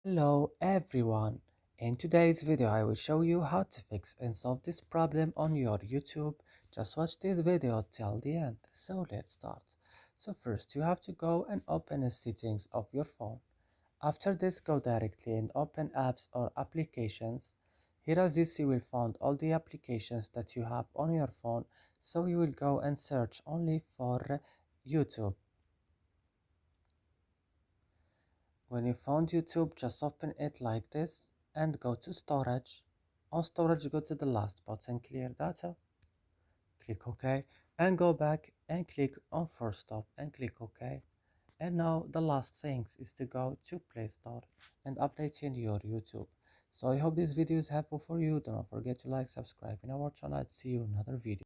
Hello everyone! In today's video I will show you how to fix and solve this problem on your YouTube. Just watch this video till the end. So let's start. So first you have to go and open the settings of your phone. After this, go directly and open apps or applications. Here as you see, you will find all the applications that you have on your phone. So you will go and search only for YouTube. When you found YouTube, just open it like this and go to storage. On storage, go to the last button, clear data, click OK, and go back and click on force stop and click OK. And now the last thing is to go to Play Store and update in your YouTube. So I hope this video is helpful for you. Don't forget to like, subscribe in our channel. See you in another video.